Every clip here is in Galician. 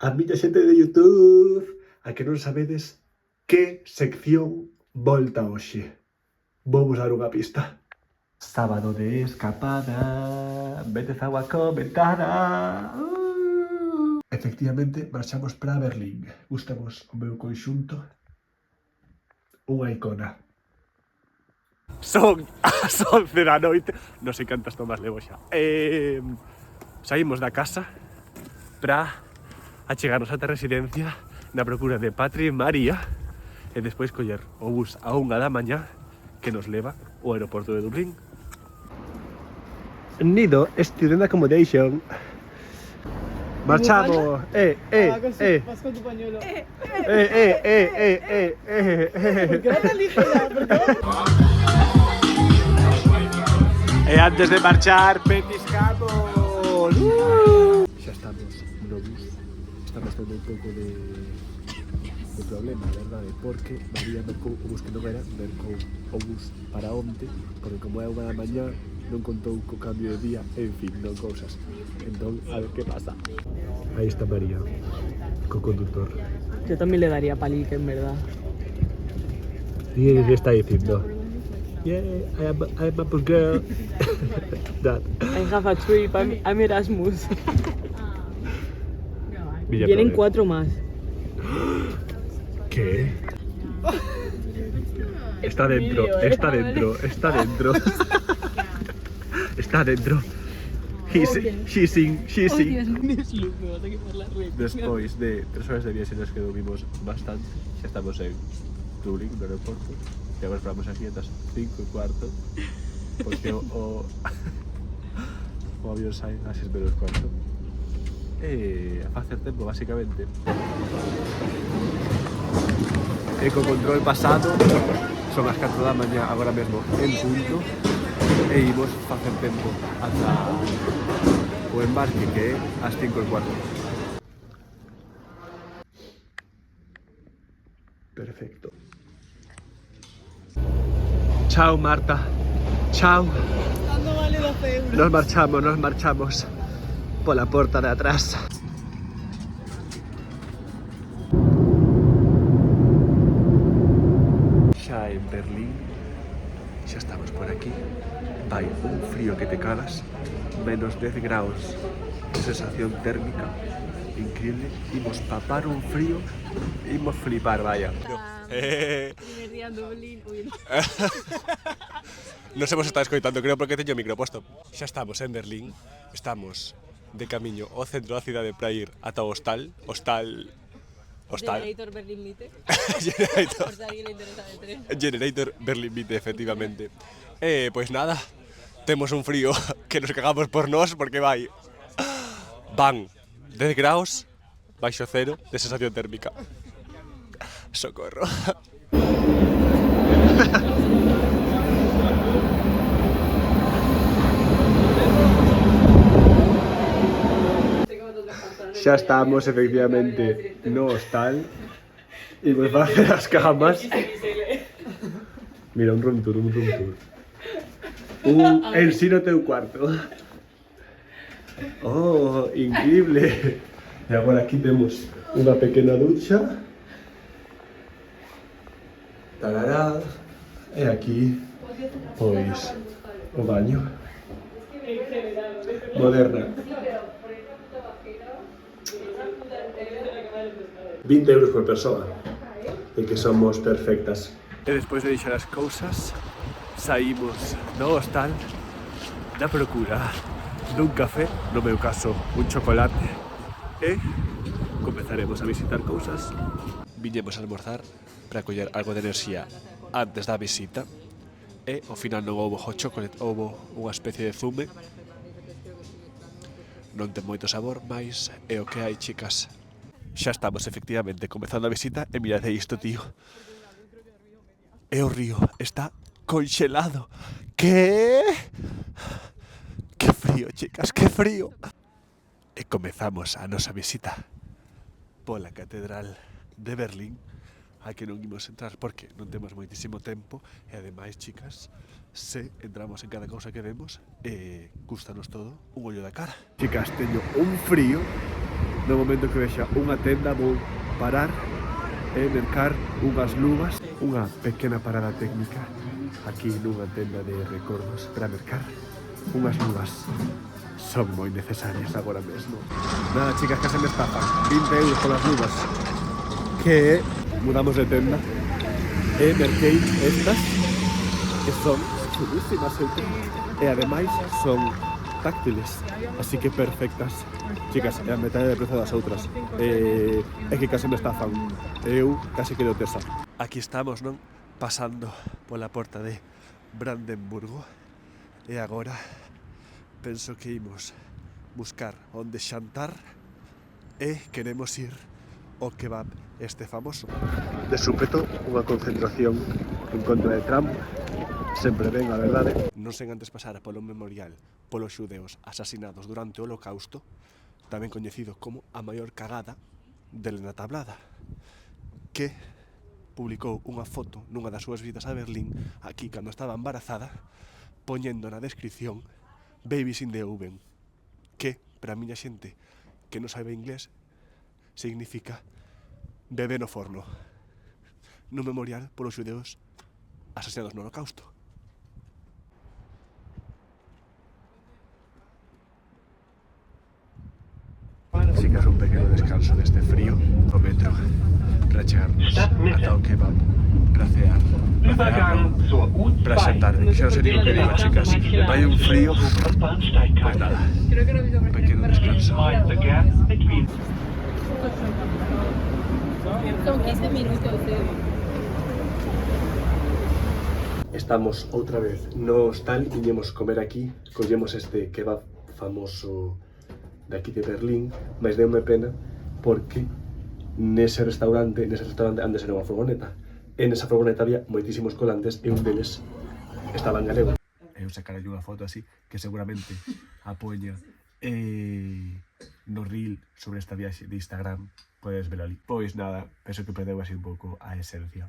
A miña xente de YouTube, a que non sabedes que sección volta hoxe. Vou dar unha pista. Sábado de escapada, vete agua comentada. Efectivamente, marchamos para Berlín. Gustamos o meu conxunto? Unha icona. Son as 11 da noite. Non sei cantas tomas levo xa. Saímos da casa para achegarnos ata a residencia na procura de Patri e María e despois coller o bus a 1 da mañá que nos leva ao aeroporto de Dublín. Nido Student Accommodation. Marchamos. Vas con tu pañuelo. ¿Por qué no te ligera? E antes de marchar, petiscamos. Xa estamos no bus. Estamos tendo un pouco de problema, a verdade, porque María mercou o bus que non era, mercou o bus para onte, porque como é 1 da mañá, non contou co cambio de día, en fin, non cousas. Entón, a ver que pasa. Aí está María, co conductor. Yo también le daría palique, en verdad. Y le está diciendo, yeah, I'm a poor girl. That. I have a trip, I'm Erasmus. Villa Vienen Proven. 4 más. ¿Qué? Está dentro, está dentro, está dentro. Está dentro. She's in. Despois de 3 horas de viaxe nos que dormimos bastante, xa estamos en Dublín, no aeroporto, e agora esperamos aquí ata as 5:15, porque o avión sai a 6:15. E a facer tempo, basicamente. Eco control pasado, son as 4 da mañá agora mesmo en punto, e imos facer tempo ata o embarque que é ás 5:15. Perfecto. Chao, Marta. Chao. ¿Cuánto vale 12 euros? Nos marchamos pola porta de atrás. Xa en Berlín, xa estamos por aquí. Vai un frío que te cagas, menos 10 graus de sensación térmica, increíble. Imos papar un frío, imos flipar, vaya. Primer día en Dublín. Uy, no. Nos hemos estado escoitando, creo, porque teño o micro posto. Xa estamos en Berlín, estamos de camiño ao centro da cidade para ir ata o hostal. Generator Berlin Mitte. Generator. Por si a alguien le interesa de tren. Generator Berlin Mitte, efectivamente. Pois nada, temos un frío que nos cagamos por nós, porque van 10 graus baixo cero de sensación térmica. Socorro. Xa estamos, efectivamente, no hostal. E vos va a hacer as camas. Mira, un room tour. Ensino teu cuarto. Oh, increíble. E agora aquí temos unha pequena ducha. Tarará. E aquí, pois, o baño. Moderna. 20 euros por persoa. E que somos perfectas. E despois de deixar as cousas, saímos do hostal na procura dun café, no meu caso un chocolate, e comezaremos a visitar cousas. Viñemos a almorzar para coller algo de enerxía antes da visita, e ao final non houbo hot chocolate, houbo unha especie de zume. Non ten moito sabor, mais é o que hai, chicas. Xa estamos, efectivamente, comezando a visita e mirade isto, tío. E o río está conxelado. Que? Que frío, chicas, que frío. E comezamos a nosa visita pola Catedral de Berlín, a que non imos entrar porque non temos moitísimo tempo, e ademais, chicas, se entramos en cada cousa que vemos, gustanos todo un ollo da cara. Chicas, teño un frío no momento que vexa unha tenda vou parar e mercar unhas luvas, unha pequena parada técnica aquí nunha tenda de recordos para mercar unhas luvas. Son moi necesarias agora mesmo. Nada, chicas, que se me estafan 20 euros polas luvas. Que mudamos de tenda e merquei estas que son chulísimas e ademais son táctiles, así que perfectas. Chicas, é a metade de prezo das outras. É que case me estafan. Eu case quero tesa. Aquí estamos, non? Pasando pola porta de Brandenburgo. E agora penso que imos buscar onde xantar e queremos ir ao kebab este famoso. De súpeto, unha concentración en contra de Trump. Sempre ben, a verdade. Non sen antes pasar polo memorial polos xudeus asasinados durante o Holocausto, tamén coñecido como a maior cagada de Helena Tablada, que publicou unha foto nunha das súas visitas a Berlín, aquí cando estaba embarazada, poñendo na descripción Babies in the Oven, que, para a miña xente que non sabe inglés, significa bebé no forno, no memorial polos xudeus asasinados no Holocausto. Chicas, un pequeno descanso deste frío no metro para chegarnos ata o kebab para cear, para xantar. Xa non sei o que digo, chicas, vai un frío, pues nada, un pequeno descanso. Son 15 minutos, Estamos outra vez no hostal, viñemos comer aquí, collemos este kebab famoso de aquí de Berlín, mas deume pena porque nese restaurante antes era unha furgoneta, e nesa furgoneta había moitísimos colantes e un deles estaba en galego. Eu sacarei unha foto así que seguramente a poña no reel sobre esta viaxe de Instagram, podes ver ali. Pois nada, penso que perdeu así un pouco a esencia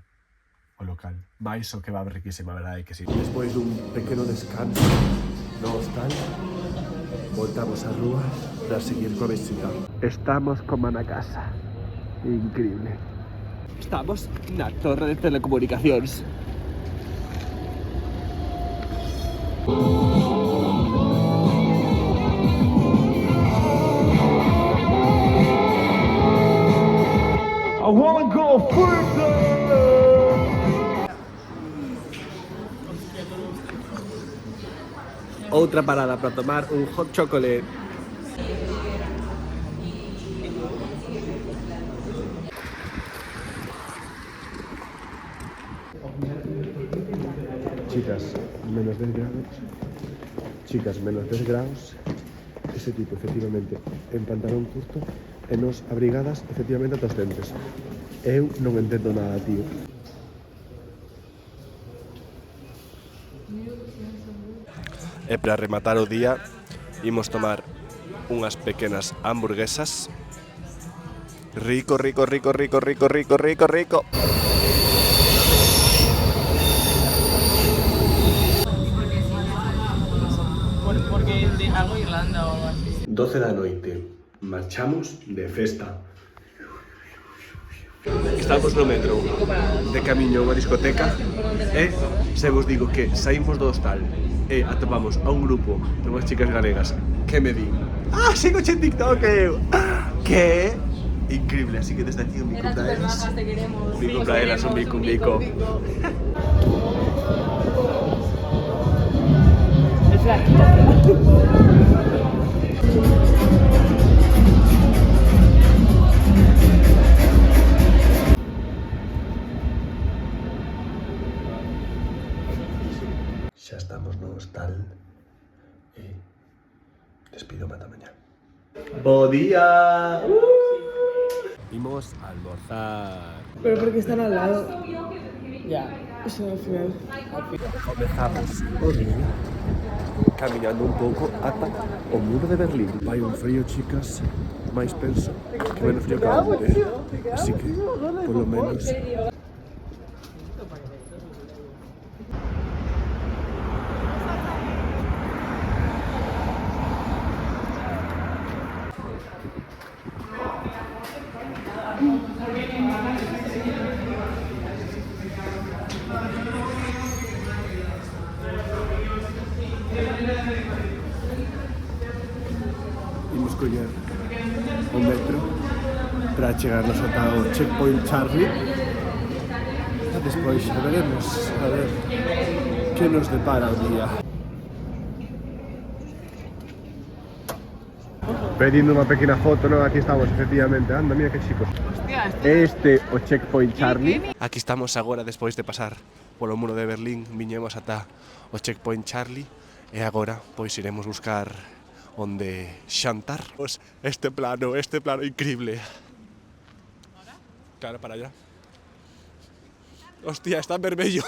o local. Mais o que va riquísima, a verdade que sí. Despois dun pequeno descanso no hostal, voltamos á rúa para seguir coa visita. Estamos como na casa. Increíble. Estamos na torre de telecomunicacións. I wanna go further. Outra parada para tomar un hot chocolate. Chicas, menos 10 grados. Chicas, menos 10 grados. Ese tipo, efectivamente, en pantalón curto e nos abrigadas, efectivamente, ata os dentes. Eu non entendo nada, tío. E para rematar o día, imos tomar unhas pequenas hamburguesas. Rico, rico, rico, rico, rico, rico, rico, rico. Porque de algo Irlanda o algo así. 12 da noite, marchamos de festa. Estamos no metro, de camiño a unha discoteca, e se vos digo que saímos do hostal e atopamos a un grupo de unhas chicas galegas que me din: "Ah, sigo che en TikTok, eu!" Que increíble, así que desde aquí un bico para elas. Un bico para elas, un bico, un bico. Xa estamos no hostal e despido ata mañá. Bo día! Imos a almorzar. Pero porque están al lado. Ya, eso al final. Comezamos o día camiñando un pouco ata o muro de Berlín. Vai un frío, chicas, máis penso que menos frío que a onte. Así que, polo menos, Imos coller o metro para chegarnos ata o Checkpoint Charlie e despois xa veremos a ver que nos depara o día. Pedindo unha pequena foto, non? Aquí estamos, efectivamente. Anda, mira que chicos. Este o Checkpoint Charlie. Aquí estamos agora despois de pasar polo muro de Berlín, viñemos ata o Checkpoint Charlie e agora pois iremos buscar onde xantar. Pues este plano increíble. Claro, para allá. Hostia, está en vermello.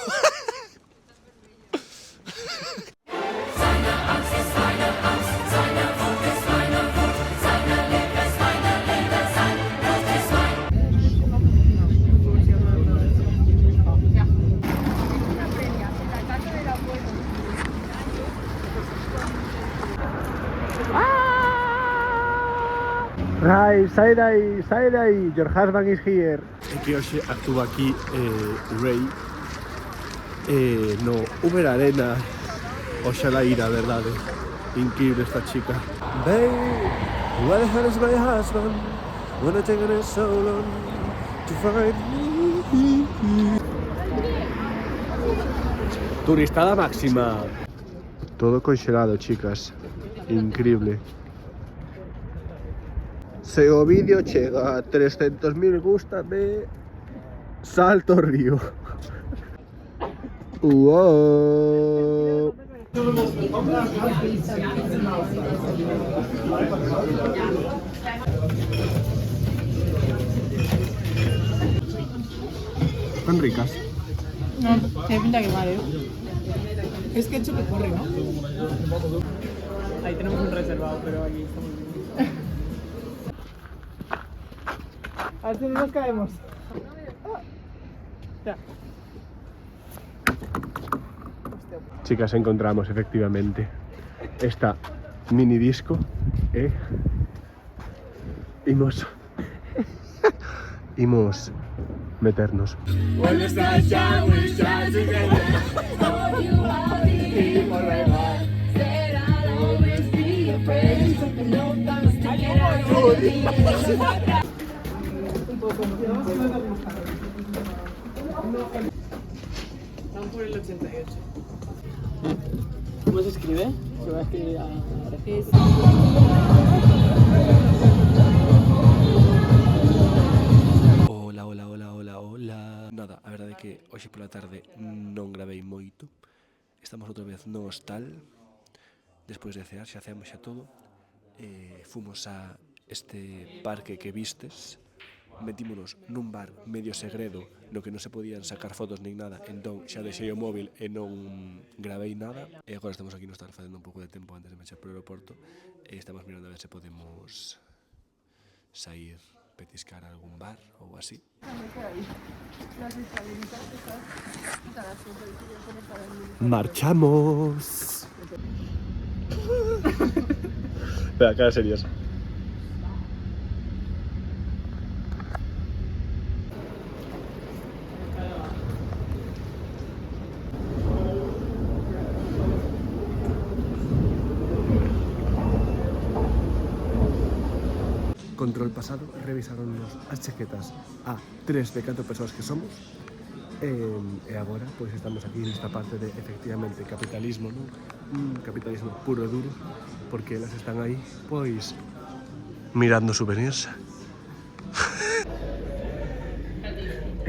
Rai, sai de aí, your husband is here. E que hoxe actúa aquí Ray no Uber Arena. Oxalá ir, a verdade. Increíble esta chica. Babe, where the hell is my husband? When I take it so long to find me. Turistada máxima. Todo congelado, chicas. Increíble. Se o vídeo chega a 300.000 gústame, salto ao río. Uou. Están ricas. No, tiene pinta que mal, ¿eh? Es ketchup y curry, ¿no? Ahí tenemos un reservado, pero aquí estamos bien. A ver si no nos caemos. Ya. Chicas, encontramos efectivamente esta mini disco imos meternos. Están por el 88. ¿Cómo se escribe? Se va a escribir ahora. Hola. Nada, a verdade é que hoxe pola tarde non gravei moito. Estamos outra vez no hostal. Despois de cear, xa ceamos xa todo. Fomos a este parque que vistes. Metímonos nun bar medio segredo no que non se podían sacar fotos nin nada, entón xa deixei o móvil e non gravei nada e agora estamos aquí no hostal facendo un pouco de tempo antes de marchar por o aeroporto e estamos mirando a ver se podemos sair, petiscar a algún bar ou así. Marchamos. Espera, cara serias. Control pasado, revisaronnos as chaquetas a 3 de 4 persoas que somos e agora pois estamos aquí nesta parte de efectivamente capitalismo, non? Capitalismo puro e duro, porque elas están aí pois mirando souvenirs.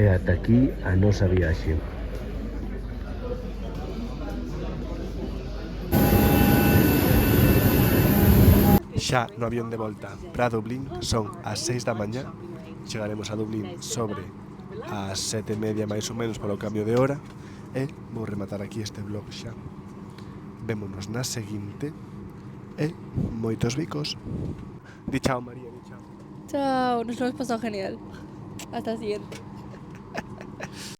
E ata aquí a nosa viaxe. Xa no avión de volta para Dublín son as 6 da mañá. Chegaremos a Dublín sobre as 7:30 máis ou menos polo cambio de hora. E vou rematar aquí este vlog xa. Vémonos na seguinte. E moitos bicos. Di chao, María, di chao. Chao, nos lo hemos pasado genial. Hasta la siguiente.